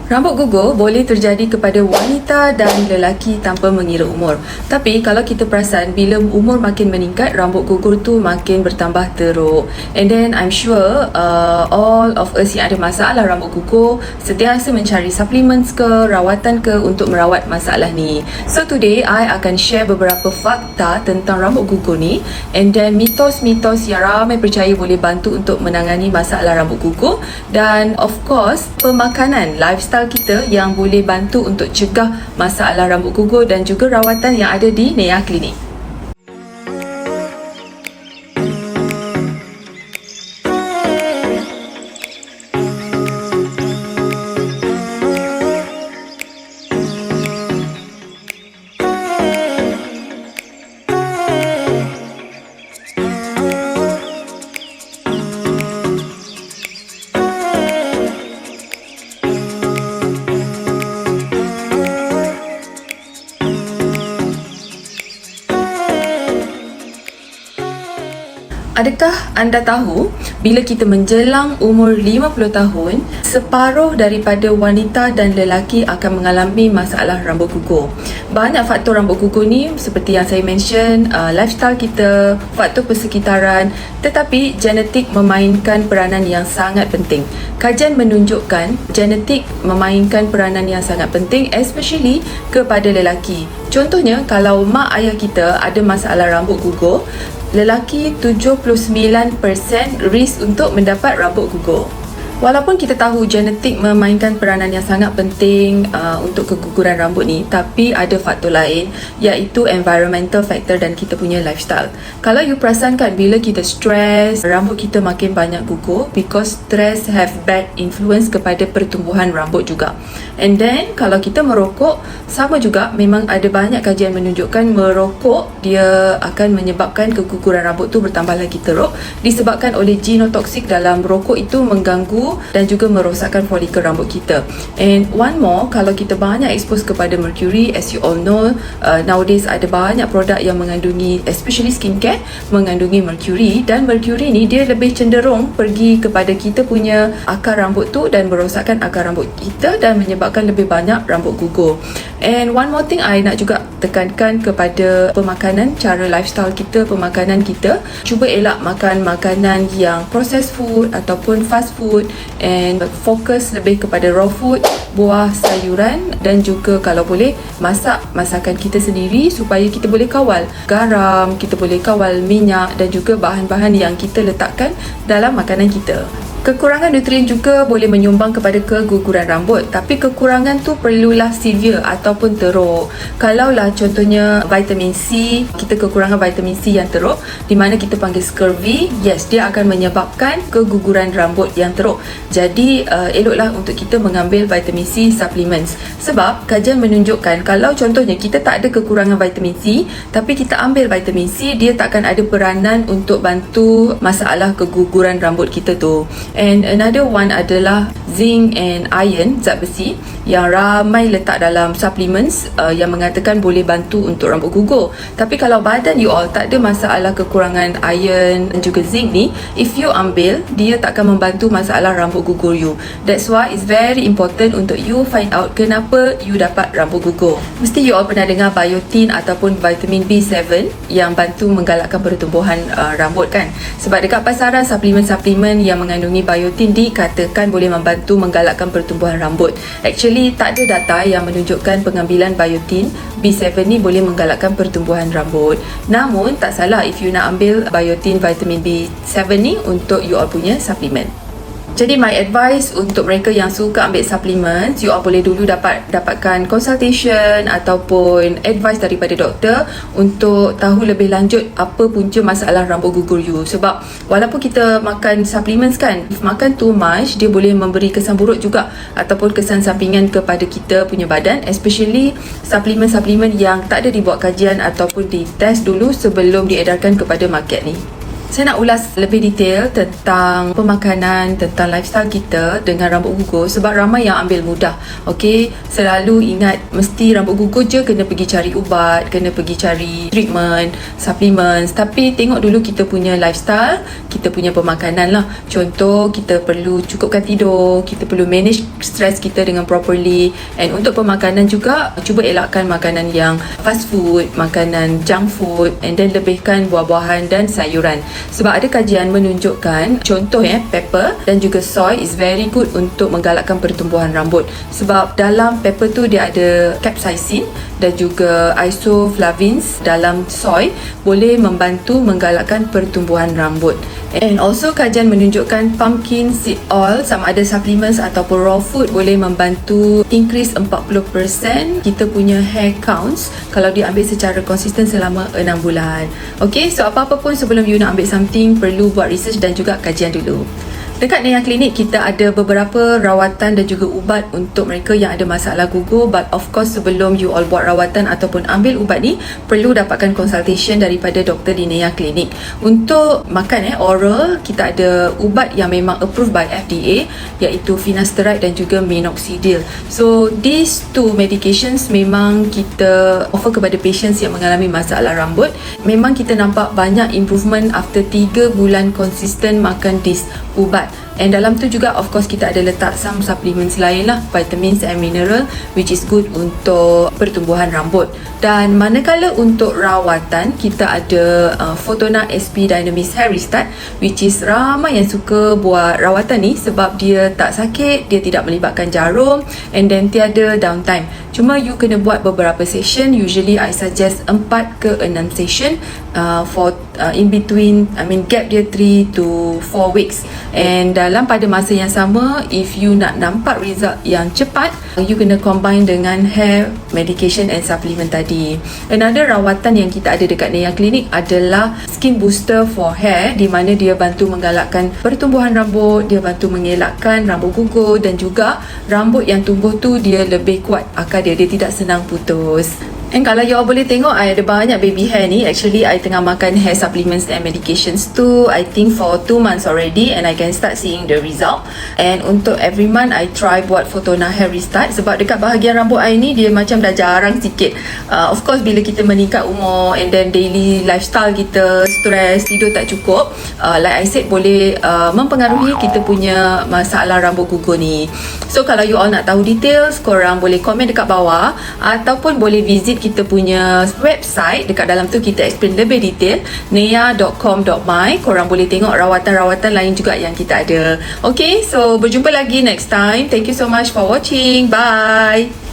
Rambut gugur boleh terjadi kepada wanita dan lelaki tanpa mengira umur. Tapi kalau kita perasan, bila umur makin meningkat, rambut gugur tu makin bertambah teruk. And then I'm sure all of us yang ada masalah rambut gugur sentiasa mencari supplements ke, rawatan ke untuk merawat masalah ni. So today I akan share beberapa fakta tentang rambut gugur ni, and then mitos-mitos yang ramai percaya boleh bantu untuk menangani masalah rambut gugur, dan of course pemakanan, lifestyle kita yang boleh bantu untuk cegah masalah rambut gugur, dan juga rawatan yang ada di Nea Klinik. Adakah anda tahu, bila kita menjelang umur 50 tahun, separuh daripada wanita dan lelaki akan mengalami masalah rambut gugur. Banyak faktor rambut gugur ni seperti yang saya mention, lifestyle kita, faktor persekitaran, tetapi genetik memainkan peranan yang sangat penting. Kajian menunjukkan genetik memainkan peranan yang sangat penting, especially kepada lelaki. Contohnya, kalau mak ayah kita ada masalah rambut gugur, lelaki 79% risk untuk mendapat rambut gugur. Walaupun kita tahu genetik memainkan peranan yang sangat penting untuk keguguran rambut ni, tapi ada faktor lain, iaitu environmental factor dan kita punya lifestyle. Kalau you perasan kan, bila kita stress, rambut kita makin banyak gugur, because stress have bad influence kepada pertumbuhan rambut juga. And then kalau kita merokok, sama juga, memang ada banyak kajian menunjukkan merokok dia akan menyebabkan keguguran rambut tu bertambah lagi teruk, disebabkan oleh genotoksik dalam rokok itu mengganggu dan juga merosakkan folikel rambut kita. And one more, kalau kita banyak expose kepada mercury, as you all know, nowadays ada banyak produk yang mengandungi, especially skincare, mengandungi mercury, dan mercury ni dia lebih cenderung pergi kepada kita punya akar rambut tu dan merosakkan akar rambut kita dan menyebabkan lebih banyak rambut gugur. And one more thing, I nak juga tekankan kepada pemakanan, cara lifestyle kita, pemakanan kita. Cuba elak makan makanan yang processed food ataupun fast food, and fokus lebih kepada raw food, buah, sayuran, dan juga kalau boleh masak masakan kita sendiri supaya kita boleh kawal garam, kita boleh kawal minyak dan juga bahan-bahan yang kita letakkan dalam makanan kita. Kekurangan nutrien juga boleh menyumbang kepada keguguran rambut, tapi kekurangan tu perlulah severe ataupun teruk. Kalaulah contohnya vitamin C, kita kekurangan vitamin C yang teruk, di mana kita panggil scurvy, yes, dia akan menyebabkan keguguran rambut yang teruk. Jadi eloklah untuk kita mengambil vitamin C supplements, sebab kajian menunjukkan kalau contohnya kita tak ada kekurangan vitamin C, tapi kita ambil vitamin C, dia takkan ada peranan untuk bantu masalah keguguran rambut kita tu. And another one adalah zinc and iron, zat besi yang ramai letak dalam supplements yang mengatakan boleh bantu untuk rambut gugur. Tapi kalau badan you all tak ada masalah kekurangan iron dan juga zinc ni, if you ambil, dia takkan membantu masalah rambut gugur you. That's why it's very important untuk you find out kenapa you dapat rambut gugur. Mesti you all pernah dengar biotin ataupun vitamin B7 yang bantu menggalakkan pertumbuhan rambut kan? Sebab dekat pasaran suplemen-suplemen yang mengandungi biotin dikatakan boleh membantu menggalakkan pertumbuhan rambut. Actually tak ada data yang menunjukkan pengambilan biotin B7 ni boleh menggalakkan pertumbuhan rambut. Namun tak salah if you nak ambil biotin vitamin B7 ni untuk you all punya suplemen. Jadi my advice untuk mereka yang suka ambil supplements, you all boleh dulu dapatkan consultation ataupun advice daripada doktor untuk tahu lebih lanjut apa punca masalah rambut gugur you. Sebab walaupun kita makan supplements kan, if makan too much, dia boleh memberi kesan buruk juga ataupun kesan sampingan kepada kita punya badan, especially suplemen-suplemen yang tak ada dibuat kajian ataupun ditest dulu sebelum diedarkan kepada market ni. Saya nak ulas lebih detail tentang pemakanan, tentang lifestyle kita dengan rambut gugur sebab ramai yang ambil mudah. Okey, selalu ingat mesti rambut gugur je kena pergi cari ubat, kena pergi cari treatment, supplements. Tapi tengok dulu kita punya lifestyle, kita punya pemakanan lah. Contoh, kita perlu cukupkan tidur, kita perlu manage stress kita dengan properly. And untuk pemakanan juga, cuba elakkan makanan yang fast food, makanan junk food, and then lebihkan buah-buahan dan sayuran. Sebab ada kajian menunjukkan, contoh pepper dan juga soy is very good untuk menggalakkan pertumbuhan rambut. Sebab dalam pepper tu dia ada capsaicin dan juga isoflavins dalam soy, boleh membantu menggalakkan pertumbuhan rambut. And also kajian menunjukkan pumpkin seed oil sama ada supplements ataupun raw food boleh membantu increase 40% kita punya hair counts kalau diambil secara konsisten selama 6 bulan. Okay, so apa-apa pun sebelum you nak ambil something, perlu buat research dan juga kajian dulu. Dekat Nea Klinik, kita ada beberapa rawatan dan juga ubat untuk mereka yang ada masalah gugur. But of course, sebelum you all buat rawatan ataupun ambil ubat ni, perlu dapatkan consultation daripada doktor di Nea Klinik. Untuk makan oral, kita ada ubat yang memang approved by FDA, iaitu finasteride dan juga minoxidil. So, these two medications memang kita offer kepada patients yang mengalami masalah rambut. Memang kita nampak banyak improvement after 3 bulan konsisten makan these ubat. And dalam tu juga of course kita ada letak some supplements lain lah, vitamins and mineral, which is good untuk pertumbuhan rambut. Dan manakala untuk rawatan, kita ada Fotona SP Dynamis Hair Restart, which is ramai yang suka buat rawatan ni sebab dia tak sakit, dia tidak melibatkan jarum, and then tiada downtime. Cuma you kena buat beberapa session. Usually I suggest 4 ke 6 session for in between, gap dia 3 to 4 weeks. And dalam pada masa yang sama, if you nak nampak result yang cepat, you kena combine dengan hair medication and supplement tadi. Another rawatan yang kita ada dekat Nea Klinik adalah skin booster for hair, di mana dia bantu menggalakkan pertumbuhan rambut, dia bantu mengelakkan rambut gugur, dan juga rambut yang tumbuh tu dia lebih kuat akar dia tidak senang putus. And kalau you all boleh tengok, I ada banyak baby hair ni. Actually, I tengah makan hair supplements and medications tu, I think for 2 months already, and I can start seeing the result. And untuk every month, I try buat Fotona Hair Restart sebab dekat bahagian rambut I ni, dia macam dah jarang sikit. Of course, bila kita meningkat umur and then daily lifestyle kita, stress, tidur tak cukup, like I said, boleh mempengaruhi kita punya masalah rambut gugur ni. So, kalau you all nak tahu details, korang boleh komen dekat bawah ataupun boleh visit kita punya website. Dekat dalam tu kita explain lebih detail, nea.com.my. Korang boleh tengok rawatan-rawatan lain juga yang kita ada. Okay, so berjumpa lagi next time. Thank you so much for watching. Bye.